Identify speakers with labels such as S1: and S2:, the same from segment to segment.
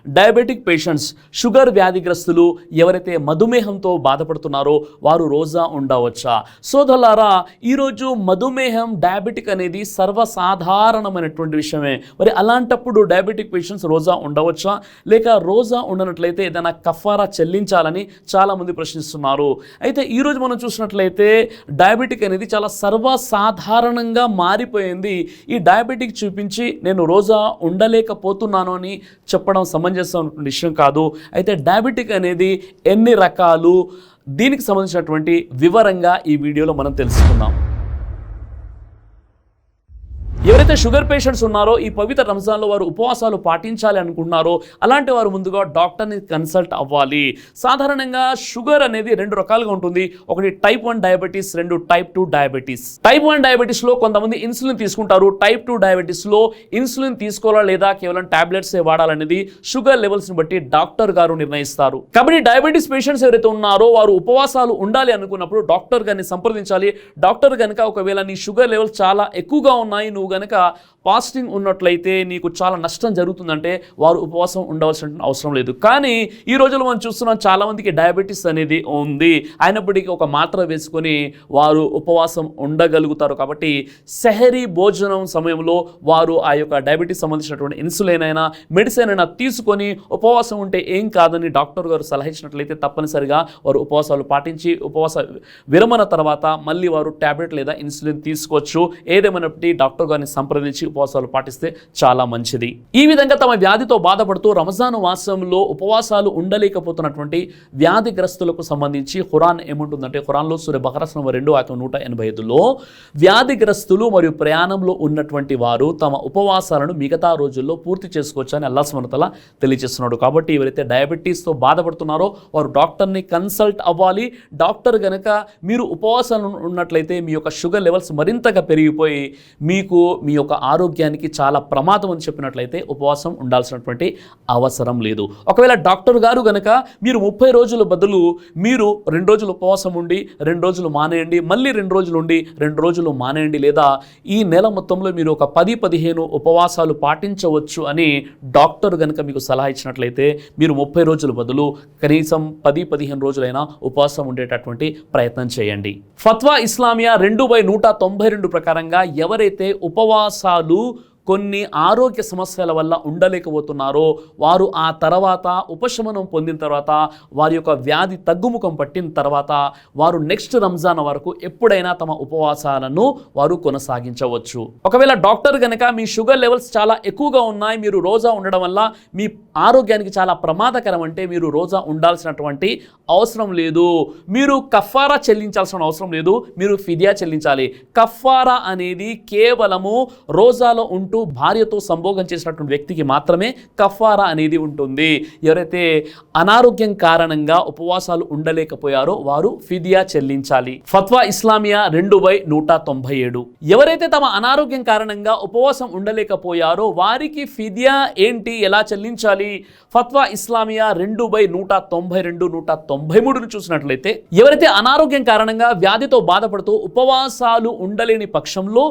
S1: Diabetic patients, sugar వ్యాధిగ్రస్తులు, ఎవరైతే మధుమేహంతో బాధపడుతున్నారో వారు రోజా ఉండవచ్చా? సోదరులారా, ఈరోజు మధుమేహం, డయాబెటిక్ అనేది సర్వసాధారణమైనటువంటి విషయమే. మరి అలాంటప్పుడు డయాబెటిక్ పేషెంట్స్ రోజా ఉండవచ్చా? లేక రోజా ఉండనట్లయితే ఏదైనా కఫారా చెల్లించాలని చాలామంది ప్రశ్నిస్తున్నారు. అయితే ఈరోజు మనం చూసినట్లయితే డయాబెటిక్ అనేది చాలా సర్వసాధారణంగా మారిపోయింది. ఈ డయాబెటిక్ చూపించి నేను రోజా ఉండలేకపోతున్నాను అని చెప్పడం సమంజసమైనటువంటి విషయం కాదు. అయితే డయాబెటిక్ అనేది ఎన్ని రకాలు, దీనికి సంబంధించినటువంటి వివరంగా ఈ వీడియోలో మనం తెలుసుకుందాం. ఎవరైతే షుగర్ పేషెంట్స్ ఉన్నారో ఈ పవిత్ర రంజాన్లో వారు ఉపవాసాలు పాటించాలి అనుకుంటున్నారో అలాంటి వారు ముందుగా డాక్టర్ని కన్సల్ట్ అవ్వాలి. సాధారణంగా షుగర్ అనేది రెండు రకాలుగా ఉంటుంది. ఒకటి టైప్ 1 డయాబెటీస్, రెండు టైప్ 2 డయాబెటీస్. టైప్ 1 డయాబెటీస్లో కొంతమంది ఇన్సులిన్ తీసుకుంటారు. టైప్ 2 డయాబెటీస్లో ఇన్సులిన్ తీసుకోవాలా లేదా కేవలం టాబ్లెట్సే వాడాలనేది షుగర్ లెవెల్స్ని బట్టి డాక్టర్ గారు నిర్ణయిస్తారు. కాబట్టి డయాబెటీస్ పేషెంట్స్ ఎవరైతే ఉన్నారో వారు ఉపవాసాలు ఉండాలి అనుకున్నప్పుడు డాక్టర్ గారిని సంప్రదించాలి. డాక్టర్ కనుక ఒకవేళ నీ షుగర్ లెవెల్స్ చాలా ఎక్కువగా ఉన్నాయి, నువ్వు గనక ఫాస్టింగ్ ఉన్నట్లయితే నీకు చాలా నష్టం జరుగుతుందంటే వారు ఉపవాసం ఉండవలసిన అవసరం లేదు. కానీ ఈ రోజుల్లో మనం చూస్తున్నాం చాలామందికి డయాబెటీస్ అనేది ఉంది, అయినప్పటికీ ఒక మాత్ర వేసుకొని వారు ఉపవాసం ఉండగలుగుతారు. కాబట్టి సెహరీ భోజనం సమయంలో వారు ఆ యొక్క డయాబెటీస్ సంబంధించినటువంటి ఇన్సులిన్ అయినా మెడిసిన్ అయినా తీసుకొని ఉపవాసం ఉంటే ఏం కాదని డాక్టర్ గారు సలహా ఇచ్చినట్లయితే తప్పనిసరిగా వారు ఉపవాసాలు పాటించి ఉపవాస విరమణ తర్వాత మళ్ళీ వారు టాబ్లెట్ లేదా ఇన్సులిన్ తీసుకోవచ్చు. ఏదేమైనప్పటికీ డాక్టర్ గారిని సంప్రదించి ఉపవాసాలు పాటిస్తే చాలా మంచిది. ఈ విధంగా తమ వ్యాధితో బాధపడుతూ రంజాన్ మాసంలో ఉపవాసాలు ఉండలేకపోతున్నటువంటి వ్యాధిగ్రస్తులకు సంబంధించి ఖురాన్ ఏముంటుందంటే, ఖురాన్లో సూర బకరా నంబర్ 2 ఆయతం 185లో వ్యాధిగ్రస్తులు మరియు ప్రయాణంలో ఉన్నటువంటి వారు తమ ఉపవాసాలను మిగతా రోజుల్లో పూర్తి చేసుకోవచ్చు అని అల్లాహ్ సుబ్హానహు వ తఆలా తెలియజేస్తున్నాడు. కాబట్టి ఎవరైతే డయాబెటీస్తో బాధపడుతున్నారో వారు డాక్టర్ని కన్సల్ట్ అవ్వాలి. డాక్టర్ గనక మీరు ఉపవాసాలు ఉన్నట్లయితే మీ యొక్క షుగర్ లెవెల్స్ మరింతగా పెరిగిపోయి మీకు మీ యొక్క ఆరోగ్యానికి చాలా ప్రమాదం అని చెప్పినట్లయితే ఉపవాసం ఉండాల్సినటువంటి అవసరం లేదు. ఒకవేళ డాక్టర్ గారు గనక మీరు 30 రోజుల బదులు మీరు 2 రోజులు ఉపవాసం ఉండి 2 రోజులు మానేయండి, మళ్ళీ 2 రోజులు ఉండి 2 రోజులు మానేయండి, లేదా ఈ నెల మొత్తంలో మీరు ఒక 10-15 ఉపవాసాలు పాటించవచ్చు అని డాక్టర్ గనక మీకు సలహా ఇచ్చినట్లయితే మీరు 30 రోజుల బదులు కనీసం 10-15 రోజులైనా ఉపవాసం ఉండేటటువంటి ప్రయత్నం చేయండి. ఫత్వా ఇస్లామియా 2/192 ప్రకారంగా ఎవరైతే ఉపవాసాలు కొన్ని ఆరోగ్య సమస్యల వల్ల ఉండలేకపోతున్నారో వారు ఆ తర్వాత ఉపశమనం పొందిన తర్వాత వారి యొక్క వ్యాధి తగ్గుముఖం పట్టిన తర్వాత వారు నెక్స్ట్ రంజాన్ వరకు ఎప్పుడైనా తమ ఉపవాసాలను వారు కొనసాగించవచ్చు. ఒకవేళ డాక్టర్ కనుక మీ షుగర్ లెవెల్స్ చాలా ఎక్కువగా ఉన్నాయి, మీరు రోజా ఉండడం వల్ల మీ ఆరోగ్యానికి చాలా ప్రమాదకరం అంటే మీరు రోజా ఉండాల్సినటువంటి అవసరం లేదు, మీరు కఫారా చెల్లించాల్సిన అవసరం లేదు, మీరు ఫిదియా చెల్లించాలి. కఫారా అనేది కేవలము రోజాలో భార్యతో సంభోగం చేసినటువంటి వ్యక్తికి మాత్రమే కఫారా అనేది ఉంటుంది. ఎవరైతే అనారోగ్యం కారణంగా ఉపవాసాలు ఉండలేకపోయారో వారు ఫిదియా చెల్లించాలి. ఫత్వా ఇస్లామియా 2/197 ఎవరైతే తమ అనారోగ్యం కారణంగా ఉపవాసం ఉండలేకపోయారో వారికి ఫిదియా ఏంటి, ఎలా చెల్లించాలి? ఫత్వా ఇస్లామియా 2/192-193 చూసినట్లయితే ఎవరైతే అనారోగ్యం కారణంగా వ్యాధితో బాధపడుతూ ఉపవాసాలు ఉండలేని పక్షంలో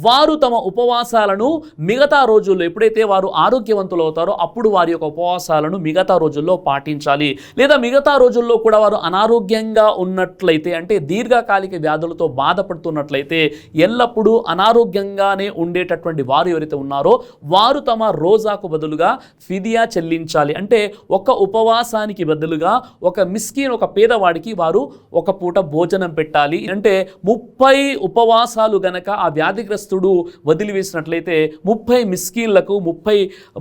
S1: వారు తమ ఉపవాసాలను మిగతా రోజుల్లో ఎప్పుడైతే వారు ఆరోగ్యవంతులు అవుతారో అప్పుడు వారి యొక్క ఉపవాసాలను మిగతా రోజుల్లో పాటించాలి. లేదా మిగతా రోజుల్లో కూడా వారు అనారోగ్యంగా ఉన్నట్లయితే అంటే దీర్ఘకాలిక వ్యాధులతో బాధపడుతున్నట్లయితే ఎల్లప్పుడూ అనారోగ్యంగానే ఉండేటటువంటి వారు ఎవరైతే ఉన్నారో వారు తమ రోజాకు బదులుగా ఫిదియా చెల్లించాలి. అంటే ఒక ఉపవాసానికి బదులుగా ఒక మిస్కీన్, ఒక పేదవాడికి వారు ఒక పూట భోజనం పెట్టాలి. అంటే 30 ఉపవాసాలు గనక ఆ వ్యాధిగ్రస్తుడు వదిలివేసినట్లయితే 30 మిస్కీన్లకు 30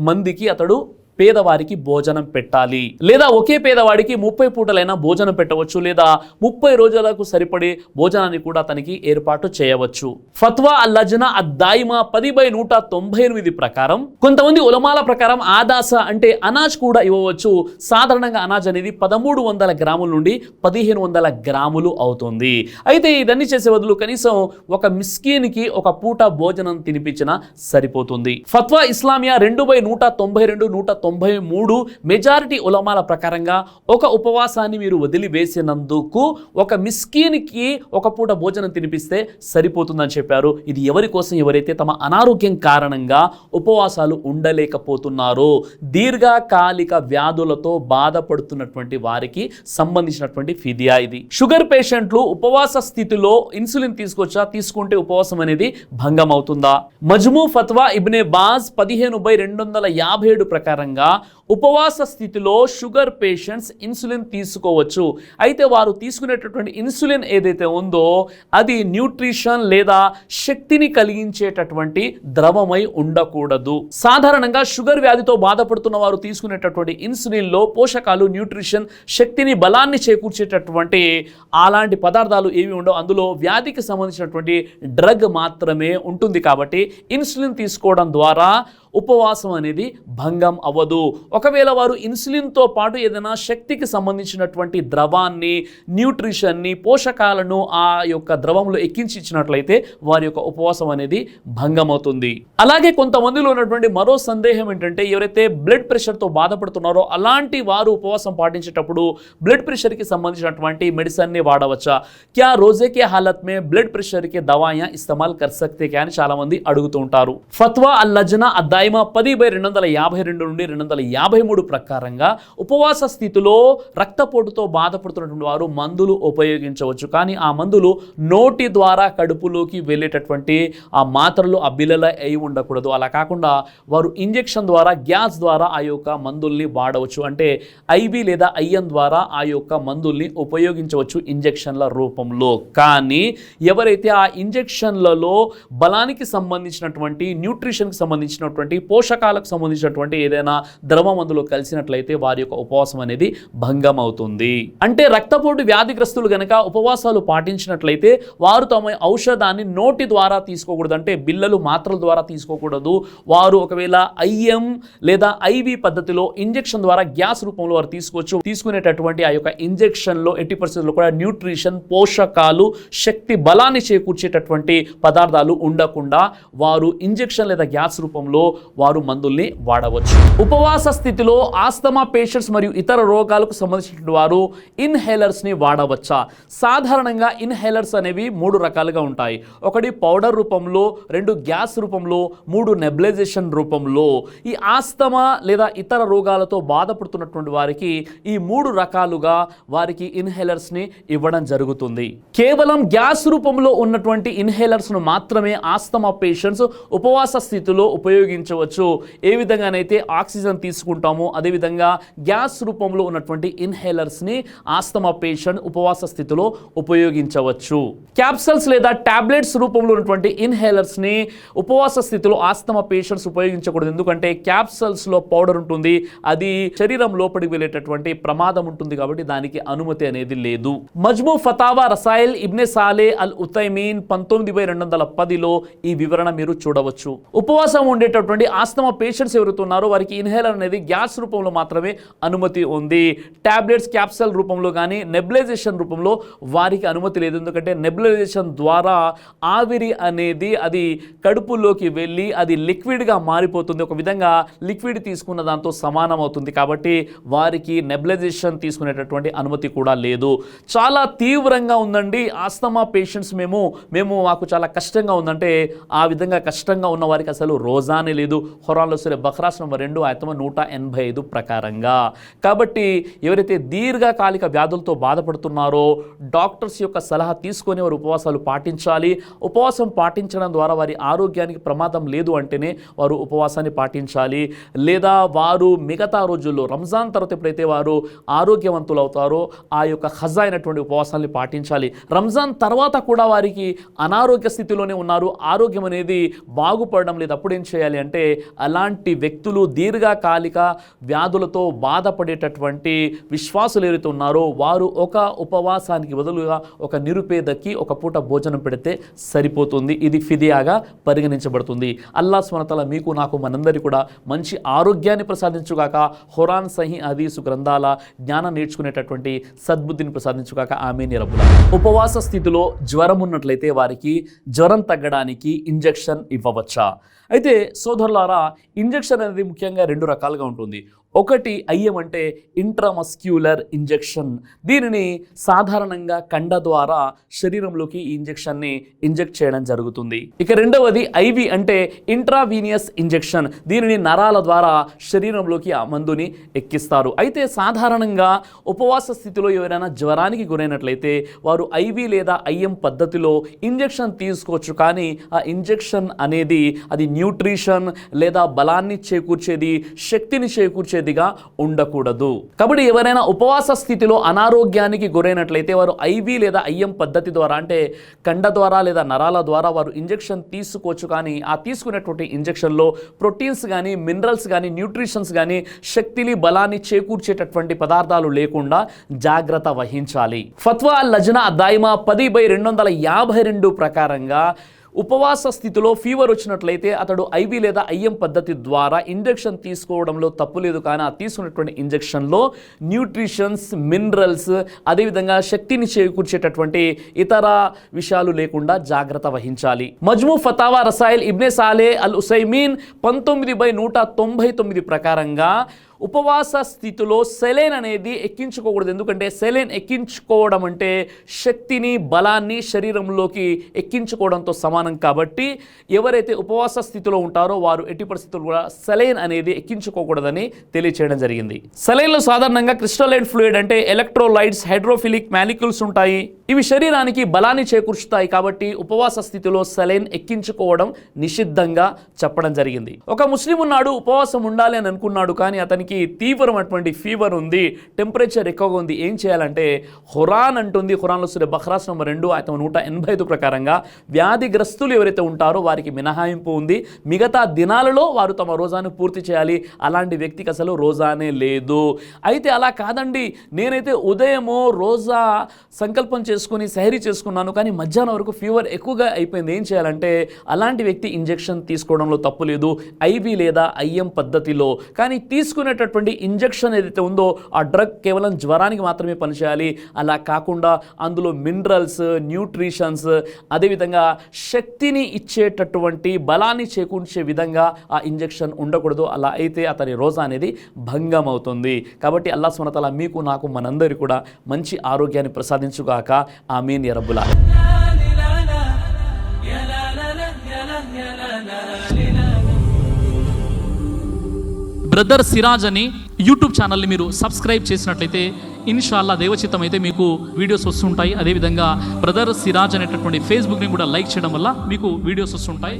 S1: మందికి అతడు పేదవారికి భోజనం పెట్టాలి. లేదా ఒకే పేదవాడికి 30 పూటలైనా భోజనం పెట్టవచ్చు, లేదా 30 రోజులకు సరిపడే భోజనాన్ని కూడా తనకి ఏర్పాటు చేయవచ్చు. ఫత్వా అల్-లజ్నా అద్-దాయిమా 10/198 ప్రకారం కొంతమంది ఉలమాల ప్రకారం ఆదాస అంటే అనాజ్ కూడా ఇవ్వవచ్చు. సాధారణంగా అనాజ్ అనేది 1300 గ్రాముల నుండి 1500 గ్రాములు అవుతుంది. అయితే ఇదన్నీ చేసే బదులు కనీసం ఒక మిస్కీన్కి ఒక పూట భోజనం తినిపించినా సరిపోతుంది. ఫత్వా ఇస్లామియా 2/192 93 మెజారిటీ ఉలమాల ప్రకారంగా ఒక ఉపవాసాన్ని మీరు వదిలివేసినందుకు ఒక మిస్కీన్కి ఒక పూట భోజనం తినిపిస్తే సరిపోతుందని చెప్పారు. ఇది ఎవరి కోసం? ఎవరైతే తమ అనారోగ్యం కారణంగా ఉపవాసాలు ఉండలేకపోతున్నారో, దీర్ఘకాలిక వ్యాధులతో బాధపడుతున్నటువంటి వారికి సంబంధించినటువంటి ఫిదియా ఇది. షుగర్ పేషెంట్లు ఉపవాస స్థితిలో ఇన్సులిన్ తీసుకుంటే ఉపవాసం అనేది భంగం అవుతుందా? మజ్మూ ఫత్వా ఇబ్నే బాజ్ 15/257 ప్రకారంగా ఉపవాస స్థితిలో షుగర్ పేషెంట్స్ ఇన్సులిన్ తీసుకోవచ్చు. అయితే వారు తీసుకునేటటువంటి ఇన్సులిన్ ఏదైతే ఉందో అది న్యూట్రిషన్ లేదా శక్తిని కలిగించేటటువంటి ద్రవమై ఉండకూడదు. సాధారణంగా షుగర్ వ్యాధితో బాధపడుతున్న వారు తీసుకునేటటువంటి ఇన్సులిన్లో పోషకాలు, న్యూట్రిషన్, శక్తిని, బలాన్ని చేకూర్చేటటువంటి అలాంటి పదార్థాలు ఏవి ఉండవు. అందులో వ్యాధికి సంబంధించినటువంటి డ్రగ్ మాత్రమే ఉంటుంది. కాబట్టి ఇన్సులిన్ తీసుకోవడం ద్వారా ఉపవాసం అనేది భంగం అవ్వదు. ఒకవేళ వారు ఇన్సులిన్తో పాటు ఏదైనా శక్తికి సంబంధించినటువంటి ద్రవాన్ని, న్యూట్రిషన్ని, పోషకాలను ఆ యొక్క ద్రవంలో ఎక్కించి ఇచ్చినట్లయితే వారి యొక్క ఉపవాసం అనేది భంగం అవుతుంది. అలాగే కొంతమందిలో ఉన్నటువంటి మరో సందేహం ఏంటంటే, ఎవరైతే బ్లడ్ ప్రెషర్తో బాధపడుతున్నారో అలాంటి వారు ఉపవాసం పాటించేటప్పుడు బ్లడ్ ప్రెషర్కి సంబంధించినటువంటి మెడిసిన్ని వాడవచ్చా? క్యా రోజే కే హాలత్ మే బ్లడ్ ప్రెషర్ కే దవాయా ఇస్తమాల్ కర్ సక్తే క్యా అని చాలా మంది అడుగుతూ ఉంటారు. ఫత్వా అల్ లజ్నా 10/252 నుండి 253 ప్రకారంగా ఉపవాస స్థితిలో రక్తపోటుతో బాధపడుతున్నటువంటి వారు మందులు ఉపయోగించవచ్చు. కానీ ఆ మందులు నోటి ద్వారా కడుపులోకి వెళ్ళేటటువంటి ఆ మాత్రలు ఆ బిల్లల అయి ఉండకూడదు. అలా కాకుండా వారు ఇంజెక్షన్ ద్వారా, గ్యాస్ ద్వారా ఆ యొక్క మందుల్ని వాడవచ్చు. అంటే ఐవి లేదా ఐఎన్ ద్వారా ఆ యొక్క మందుల్ని ఉపయోగించవచ్చు ఇంజెక్షన్ల రూపంలో. కానీ ఎవరైతే ఆ ఇంజెక్షన్లలో బలానికి సంబంధించినటువంటి, న్యూట్రిషన్కి సంబంధించినటువంటి, పోషకాలకు సంబంధించినటువంటి ఏదైనా ద్రవం అందులో కలిసినట్లయితే వారి యొక్క ఉపవాసం అనేది భంగం అవుతుంది. అంటే రక్తపోటు వ్యాధిగ్రస్తులు గనక ఉపవాసాలు పాటించినట్లయితే వారు తమ ఔషధాన్ని నోటి ద్వారా తీసుకోకూడదు. అంటే బిల్లలు, మాత్రల ద్వారా తీసుకోకూడదు. వారు ఒకవేళ ఐఎం లేదా ఐవి పద్ధతిలో ఇంజెక్షన్ ద్వారా గ్యాస్ రూపంలో వారు తీసుకోవచ్చు. తీసుకునేటటువంటి ఆ యొక్క ఇంజెక్షన్లో ఎట్టి పరిస్థితుల్లో కూడా న్యూట్రిషన్, పోషకాలు, శక్తి, బలాన్ని చేకూర్చేటటువంటి పదార్థాలు ఉండకుండా వారు ఇంజెక్షన్ లేదా గ్యాస్ రూపంలో వారు మందుల్ని వాడవచ్చు. ఉపవాస స్థితిలో ఆస్తమా పేషెంట్స్ మరియు ఇతర రోగాలకు సంబంధించిన వారు ఇన్హేలర్స్ని వాడవచ్చా? సాధారణంగా ఇన్హేలర్స్ అనేవి 3 రకాలుగా ఉంటాయి. ఒకటి పౌడర్ రూపంలో, 2 గ్యాస్ రూపంలో, 3 నెబులైజేషన్ రూపంలో. ఈ ఆస్తమా లేదా ఇతర రోగాలతో బాధపడుతున్నటువంటి వారికి ఈ 3 రకాలుగా వారికి ఇన్హేలర్స్ని ఇవ్వడం జరుగుతుంది. కేవలం గ్యాస్ రూపంలో ఉన్నటువంటి ఇన్హేలర్స్ను మాత్రమే ఆస్తమా పేషెంట్స్ ఉపవాస స్థితిలో ఉపయోగించవచ్చు. ఏ విధంగానైతే ఆక్సిజన్ తీసుకుంటామో అదేవిధంగా గ్యాస్ రూపంలో ఉన్నటువంటి ఇన్హేలర్స్ని ఆస్తమా పేషెంట్ ఉపవాస స్థితిలో ఉపయోగించవచ్చు. క్యాప్సల్స్ లేదా టాబ్లెట్స్ రూపంలో ఉన్నటువంటి ఇన్హేలర్స్ని ఉపవాస స్థితిలో ఆస్తమా పేషెంట్స్ ఉపయోగించకూడదు. ఎందుకంటే క్యాప్సల్స్లో పౌడర్ ఉంటుంది, అది శరీరం లోపలికి వెళ్ళేటటువంటి ప్రమాదం ఉంటుంది. కాబట్టి దానికి అనుమతి అనేది లేదు. మజ్మూ ఫతావా రసాయిల్ ఇబ్నే సాలే అల్ ఉతైమీన్ 19/210లో ఈ వివరణ మీరు చూడవచ్చు. ఉపవాసం ఉండేటటువంటి ఆస్తమా పేషెంట్స్ ఎవరైతే ఉన్నారో వారికి ఇన్హేలర్ అనేది గ్యాస్ రూపంలో మాత్రమే అనుమతి ఉంది. టాబ్లెట్స్, క్యాప్సల్ రూపంలో కానీ నెబులైజేషన్ రూపంలో వారికి అనుమతి లేదు. ఎందుకంటే నెబులైజేషన్ ద్వారా ఆవిరి అనేది అది కడుపులోకి వెళ్ళి అది లిక్విడ్గా మారిపోతుంది. ఒక విధంగా లిక్విడ్ తీసుకున్న దాంతో సమానం అవుతుంది. కాబట్టి వారికి నెబులైజేషన్ తీసుకునేటటువంటి అనుమతి కూడా లేదు. చాలా తీవ్రంగా ఉందండి ఆస్తమా పేషెంట్స్, మాకు చాలా కష్టంగా ఉందంటే ఆ విధంగా కష్టంగా ఉన్న వారికి అసలు రోజానే లేదు. ఖురాన్లో సూరా బఖరా నంబర్ 2 ఆయత 185 ప్రకారంగా. కాబట్టి ఎవరైతే దీర్ఘకాలిక వ్యాధులతో బాధపడుతున్నారో డాక్టర్స్ యొక్క సలహా తీసుకొని వారు ఉపవాసాలు పాటించాలి. ఉపవాసం పాటించడం ద్వారా వారి ఆరోగ్యానికి ప్రమాదం లేదు అంటేనే వారు ఉపవాసాన్ని పాటించాలి. లేదా వారు మిగతా రోజుల్లో రంజాన్ తర్వాత ఎప్పుడైతే వారు ఆరోగ్యవంతులు అవుతారో ఆ యొక్క ఖజా అయినటువంటి ఉపవాసాన్ని పాటించాలి. రంజాన్ తర్వాత కూడా వారికి అనారోగ్య స్థితిలోనే ఉన్నారు, ఆరోగ్యం అనేది బాగుపడడం లేదు, అప్పుడు ఏం చేయాలి అంటే అలాంటి వ్యక్తులు దీర్ఘకాలిక వ్యాధులతో బాధపడేటటువంటి విశ్వాసులు ఎవరైతే ఉన్నారో వారు ఒక ఉపవాసానికి బదులుగా ఒక నిరుపేదకి ఒక పూట భోజనం పెడితే సరిపోతుంది. ఇది ఫిదియాగా పరిగణించబడుతుంది. అల్లాహ్ సుబ్హానహు వ తఆలా మీకు, నాకు, మనందరికీ కూడా మంచి ఆరోగ్యాన్ని ప్రసాదించుగాక. ఖురాన్, సహీ హదీసు గ్రంథాల జ్ఞానం నేర్చుకునేటటువంటి సద్బుద్ధిని ప్రసాదించుగాక. ఆమీన్ యా రబ్బల్ ఆలమీన్. ఉపవాస స్థితిలో జ్వరం ఉన్నట్లయితే వారికి జ్వరం తగ్గడానికి ఇంజెక్షన్ ఇవ్వవచ్చా? అయితే సోదరు సోదరులారా, ఇంజెక్షన్ అనేది ముఖ్యంగా 2 రకాలుగా ఉంటుంది. ఒకటి ఐఎం అంటే ఇంట్రామస్క్యులర్ ఇంజెక్షన్. దీనిని సాధారణంగా కండ ద్వారా శరీరంలోకి ఈ ఇంజెక్షన్ని ఇంజెక్ట్ చేయడం జరుగుతుంది. ఇక రెండవది ఐవి అంటే ఇంట్రావీనియస్ ఇంజెక్షన్. దీనిని నరాల ద్వారా శరీరంలోకి ఆ మందుని ఎక్కిస్తారు. అయితే సాధారణంగా ఉపవాస స్థితిలో ఎవరైనా జ్వరానికి గురైనట్లయితే వారు ఐవి లేదా ఐఎం పద్ధతిలో ఇంజెక్షన్ తీసుకోవచ్చు. కానీ ఆ ఇంజెక్షన్ అనేది అది న్యూట్రిషన్ లేదా బలాన్ని చేకూర్చేది, శక్తిని చేకూర్చేదిగా ఉండకూడదు. కాబట్టి ఎవరైనా ఉపవాస స్థితిలో అనారోగ్యానికి గురైనట్లయితే వారు ఐవి లేదా ఐఎం పద్ధతి ద్వారా అంటే కండ ద్వారా లేదా నరాల ద్వారా వారు ఇంజెక్షన్ తీసుకోవచ్చు. కానీ ఆ తీసుకునేటువంటి ఇంజెక్షన్లో ప్రోటీన్స్ కానీ, మినరల్స్ కానీ, న్యూట్రిషన్స్ కానీ, శక్తిని బలాన్ని చేకూర్చేటటువంటి పదార్థాలు లేకుండా జాగ్రత్త వహించాలి. ఫత్వా అల్ లజ్నా దాయిమా 10/252 ప్రకారంగా ఉపవాస స్థితిలో ఫీవర్ వచ్చినట్లయితే అతడు ఐవి లేదా ఐఎం పద్ధతి ద్వారా ఇంజెక్షన్ తీసుకోవడంలో తప్పు లేదు. కానీ ఆ తీసుకున్నటువంటి ఇంజెక్షన్లో న్యూట్రిషన్స్, మినరల్స్, అదేవిధంగా శక్తిని చేకూర్చేటటువంటి ఇతర విషయాలు లేకుండా జాగ్రత్త వహించాలి. మజ్మూ ఫతావా రసాయిల్ ఇబ్నే సాలే అల్ ఉసైమీన్ 19/199 ప్రకారంగా ఉపవాస స్థితిలో సెలైన్ అనేది ఎక్కించుకోకూడదు. ఎందుకంటే సెలైన్ ఎక్కించుకోవడం అంటే శక్తిని, బలాన్ని శరీరంలోకి ఎక్కించుకోవడంతో సమానం. కాబట్టి ఎవరైతే ఉపవాస స్థితిలో ఉంటారో వారు ఎట్టి పరిస్థితుల్లో కూడా సెలైన్ అనేది ఎక్కించుకోకూడదని తెలియచేయడం జరిగింది. సెలైన్లో సాధారణంగా క్రిస్టలైన్ ఫ్లూయిడ్ అంటే ఎలక్ట్రోలైట్స్, హైడ్రోఫిలిక్ మాలిక్యూల్స్ ఉంటాయి. ఇవి శరీరానికి బలాన్ని చేకూర్చుతాయి. కాబట్టి ఉపవాస స్థితిలో సెలైన్ ఎక్కించుకోవడం నిషిద్ధంగా చెప్పడం జరిగింది. ఒక ముస్లిం ఉన్నాడు, ఉపవాసం ఉండాలి అని అనుకున్నాడు. కానీ అతనికి తీవ్రమైనటువంటి ఫీవర్ ఉంది, టెంపరేచర్ ఎక్కువగా ఉంది. ఏం చేయాలంటే ఖురాన్ అంటుంది, ఖురాన్లో సూరా బఖరా నంబర్ 2 ఆయత 185 ప్రకారంగా వ్యాధిగ్రస్తులు ఎవరైతే ఉంటారో వారికి మినహాయింపు ఉంది. మిగతా దినాలలో వారు తమ రోజాను పూర్తి చేయాలి. అలాంటి వ్యక్తికి అసలు రోజానే లేదు. అయితే అలా కాదండి, నేనైతే ఉదయమో రోజా సంకల్పం చేసుకుని సహరీ చేసుకున్నాను, కానీ మధ్యాహ్నం వరకు ఫీవర్ ఎక్కువగా అయిపోయింది. ఏం చేయాలంటే అలాంటి వ్యక్తి ఇంజెక్షన్ తీసుకోవడంలో తప్పు లేదు, ఐవి లేదా ఐఎం పద్ధతిలో. కానీ తీసుకునేటటువంటి ఇంజెక్షన్ ఏదైతే ఉందో ఆ డ్రగ్ కేవలం జ్వరానికి మాత్రమే పనిచేయాలి. అలా కాకుండా అందులో మినరల్స్, న్యూట్రిషన్స్, అదేవిధంగా శక్తిని ఇచ్చేటటువంటి బలాన్ని చేకూర్చే విధంగా ఆ ఇంజెక్షన్ ఉండకూడదు. అలా అయితే అతని రోజా అనేది భంగం అవుతుంది. కాబట్టి అల్లాహ్ సుబ్హానహు వ తఆలా మీకు, నాకు, మనందరికీ కూడా మంచి ఆరోగ్యాన్ని ప్రసాదించుగాక. ఆమీన్ యా రబ్బుల్ ఆలమీన్.
S2: బ్రదర్ సిరాజ్ అని యూట్యూబ్ ఛానల్ని మీరు సబ్స్క్రైబ్ చేసినట్లయితే ఇన్షాల్లా దేవచిత్తం అయితే మీకు వీడియోస్ వస్తుంటాయి. అదేవిధంగా బ్రదర్ సిరాజ్ అనేటటువంటి ఫేస్బుక్ని కూడా లైక్ చేయడం వల్ల మీకు వీడియోస్ వస్తుంటాయి.